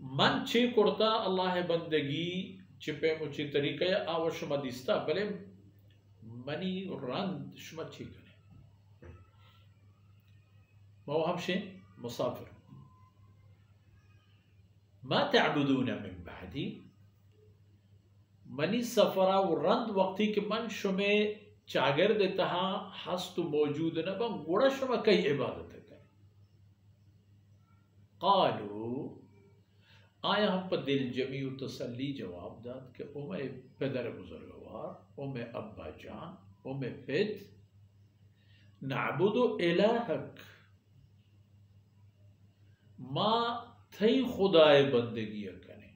من چی کرتا اللہ بندگی چپے مچی طریقہ آو شما دیستا بلے منی رند شما چی کرے ما ہم شے مسافر ما تعبدون من بعدی منی سفرہ و رند وقتی کہ من شما چاگر دیتا ہاں ہست موجود نہ بم گوڑا شما کئی عبادت کرے قالو آیا ہم پر دل جمی و تسلی جواب داد کہ او میں پدر بزرگوار او میں ابا جان او میں پت نعبد الہک ما تھی خدای بندگی کرنے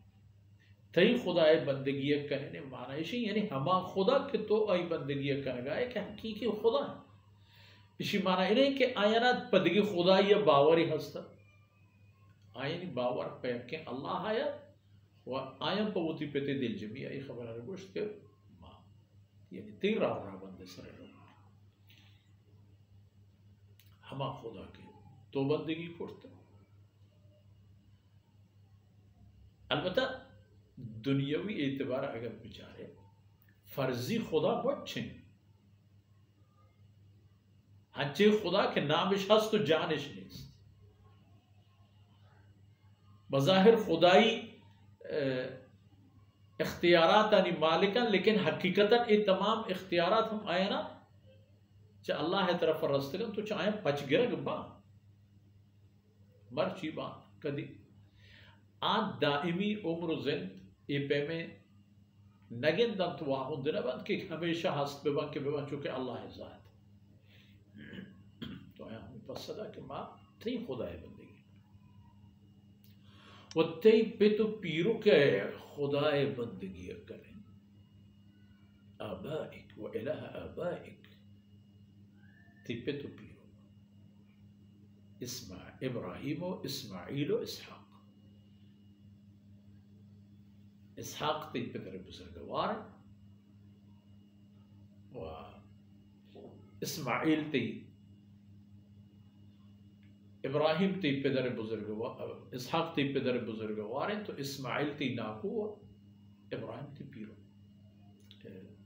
تھی خدای بندگی کرنے معنی اسی یعنی ہما خدا کہ تو آئی بندگی کرنے گا کہ حقیقی خدا ہے اسی معنی انہیں کہ آیانا پدگی خدا یا باوری ہستا آئینی باور پہ کہ اللہ آیا و آئین پوتی پیتے دل جمی آئی خبر آرہ گوشت کہ ماں یعنی تیر راہ بندے سرے لوگ ہما خدا کے تو بندگی کرتے البتہ دنیاوی اعتبار اگر بچارے فرضی خدا بچیں ہنچے خدا کے نامش ہست تو جانش نیست بظاہر خدائی اختیارات یعنی مالکن لیکن حقیقتاً یہ تمام اختیارات ہم آئے نا چاہ اللہ طرف رستگن تو چاہیں پچ گرگ با مر چی با کدی آن دائمی عمر زند یہ پہ میں نگن دن تو واہن دن بند کہ ہمیشہ ہست ببن کے ببن چونکہ اللہ ذات تو آیا ہمیں پس صدا کہ ماں تھی خدا ہے بندگی وہ تی پہ تو پیرو کے خدای بندگی کریں آبائک و الہ آبائک تی پہ تو پیرو ابراہیم و اسماعیل و اسحاق اسحاق تی پدر بزرگوار و اسماعیل تی ابراہیم تی پدر بزرگوار اسحاق تی پدر بزرگوار تو اسماعیل تی ناکو ابراہیم تی پیرو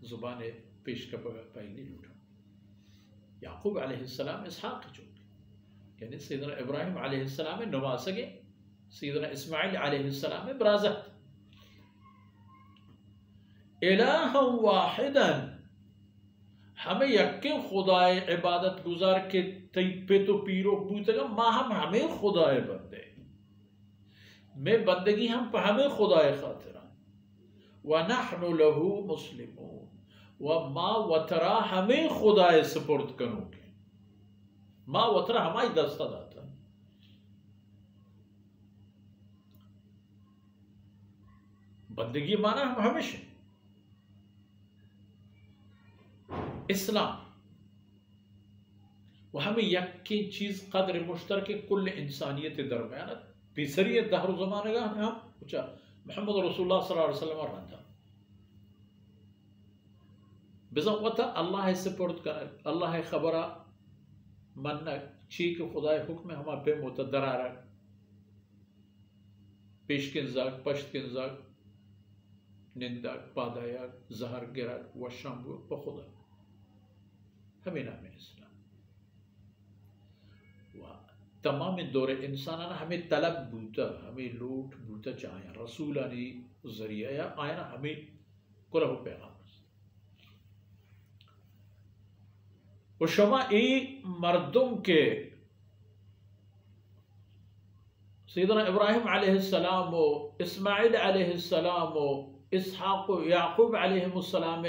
زبان پیش کا پہلی لوٹا یعقوب علیہ السلام اسحاق چونکہ یعنی سیدنا ابراہیم علیہ السلام نواسگے سیدنا اسماعیل علیہ السلام برازت الہ واحدا ہمیں یقین خدای عبادت گزار کے تی پہ تو پیرو بوتے گا ماں ہم ہمیں خدای بندے میں بندگی ہم پہ ہمیں خدای خاطران وَنَحْنُ لَهُ مُسْلِمُونَ و ما وطرہ ہمیں خدای سپورت کروں گے ما وطرہ ہمائی دستہ داتا بندگی مانا ہم ہمیشہ اسلام و ہمیں یقین چیز قدر مشترک کل انسانیت درمیانت پیسری دہر و زمانے گا ہم پوچھا محمد رسول اللہ صلی اللہ علیہ وسلم رہتا بزن وطا اللہ سپورت کر اللہ خبرہ مننا چیک خدای حکم ہما پہ متدرارا پیش کنزاک پشت کنزاک ننداک پادایاک زہر گراک وشنبو پا خدا ہمیں نام اسلام تمام دور انسانانا ہمیں طلب بوتا ہمیں لوٹ بوتا چاہیں رسولانی ذریعہ یا آئینا ہمیں کلہ پیغام و شما ای مردم کے سیدنا ابراہیم علیہ السلام و اسماعیل علیہ السلام و اسحاق و یعقوب علیہ السلام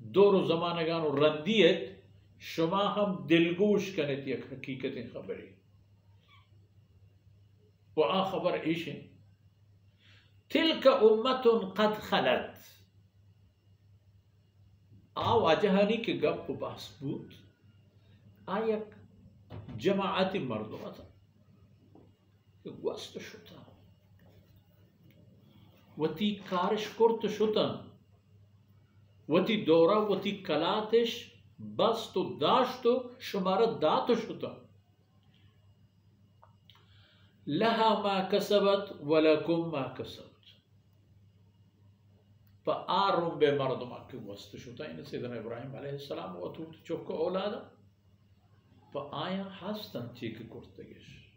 دور و زمانگان و رندیت شما ہم دلگوش کنیت یک حقیقت خبری و آ خبر ایشن تلک امت قد خلت واجہانی کے گپ بحث بود یک جماعت مردم تھا گوست شتا وتی کارش کرت شتا وتی دورا وتی کلاتش بست و داشت و شمارت دات شتا لها ما كسبت ولكم ما كسبت. فآرم بمردم که وست شده این سیدنا ابراهیم علیه السلام و تو چوک اولادا فآیا هستن چی که کرتگش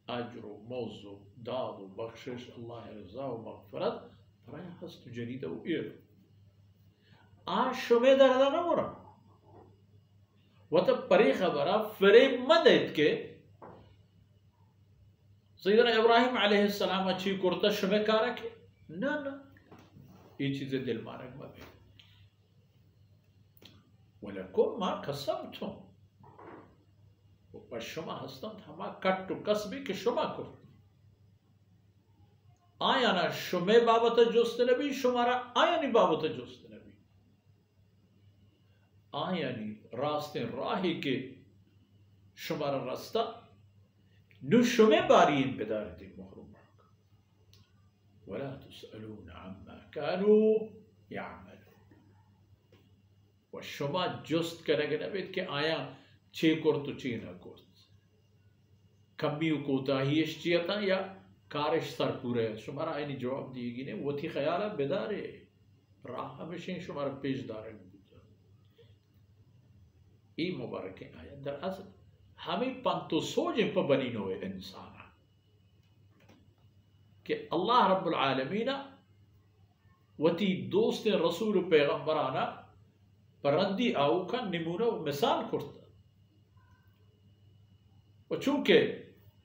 اجر و موز و داد و بخشش الله رضا و مغفرت برای هست جدید و ایر شما در نمورم و تا پری خبره فریب مدید که سیدنا ابراهیم علیه السلام چی کرتا شما کاره که نه یہ چیزیں دل مارک مبی ولکم ما کسبتم و شما هستند همه کٹ و کسبی که شما کرد آیانا شما بابت جست نبی شما را آیانی بابت جست نبی آیانی راست راهی که شما را رستا نو شما بارین بدارتی محروم ولا تسألون عما كانوا يعملون و شما جست کرنگه نبید که آیا چه کرد و چه نکرد کمی و کوتاهیش چیه تا یا کارش سر پوره شما را اینی جواب دیگی نه و تی خیالا بداره راه همیشه شما را پیش داره بوده این مبارکه آیا در اصل ہمیں پانتو سوچیں پا بنی نوے انسان کہ اللہ رب العالمین وتی دوست رسول پیغمبرانا پر ردی آو کا نمونہ و مثال کرتا و چونکہ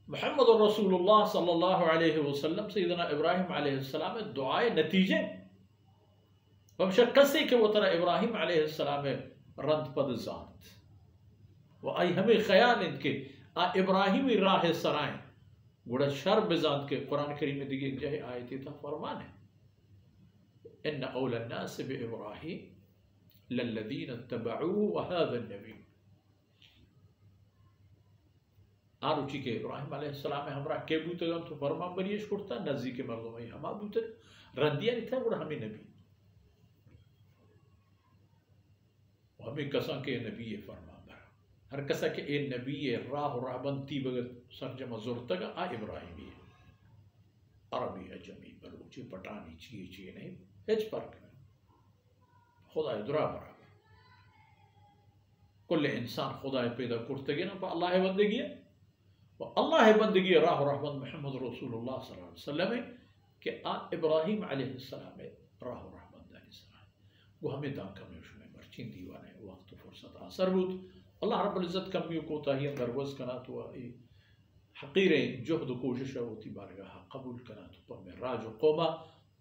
محمد رسول اللہ صلی اللہ علیہ وسلم سیدنا ابراہیم علیہ السلام دعائے نتیجے ومشکسی کہ وہ ترى ابراہیم علیہ السلام رد پد ذات و آئی ہمیں خیال ان کے ابراہیمی راہ سرائیں گوڑا شر بزاد کے قرآن کریم میں دیکھیں جائے آیتی تھا فرمان ہے ان اول الناس بابراہیم للذین اتبعوه وهذا النبی آرو چی کہ ابراہیم علیہ السلام ہمراہ کے بوتے گا تو فرمان بریش کرتا نزدیک مردم ہے ہما بوتے ردیہ نہیں تھا گوڑا ہمیں نبی و ہمیں کساں کے نبی فرمان ہر کسا کہ اے نبی راہ و راہبنتی بغت سرجمہ زورتگا ابراہیمی عربی عجمی بلوچی پٹانی چیئے نہیں ہیچ فرق نہیں خدا درا برابر کل انسان خدا پیدا کرتگی نا پا اللہ بندگی ہے و اللہ بندگی راہ و راہبند محمد رسول اللہ صلی اللہ علیہ وسلم ہے کہ ابراہیم علیہ السلام راہ و راہبند علیہ السلام وہ ہمیں دانکہ میں شمیں مرچین دیوانے وقت و فرصت آثر بود اللہ رب العزت کمیوں کو تاہیم دروز کنات ہوا حقیر جہد و کوشش ہوتی بارگاہ قبول کنات پا میں راج و قومہ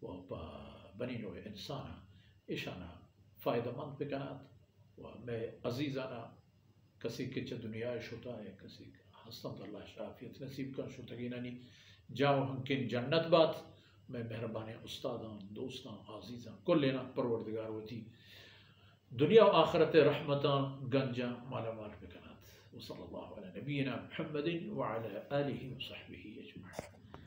و پا بنی نوع انسانا اشانا فائدہ مند پہ کنات و میں عزیزانا کسی کچھ دنیا شتا ہے کسی حسن اللہ شافیت نصیب کن شتگینانی جاؤ ہنکن جنت بات میں مہربانی استادان دوستان عزیزان کل لینا پروردگار ہوتی دنیا و آخرت رحمتان گنجا مالا مال بکنات وصلی اللہ علی نبینا محمد وعلى آلہ وصحبہ اجمعین.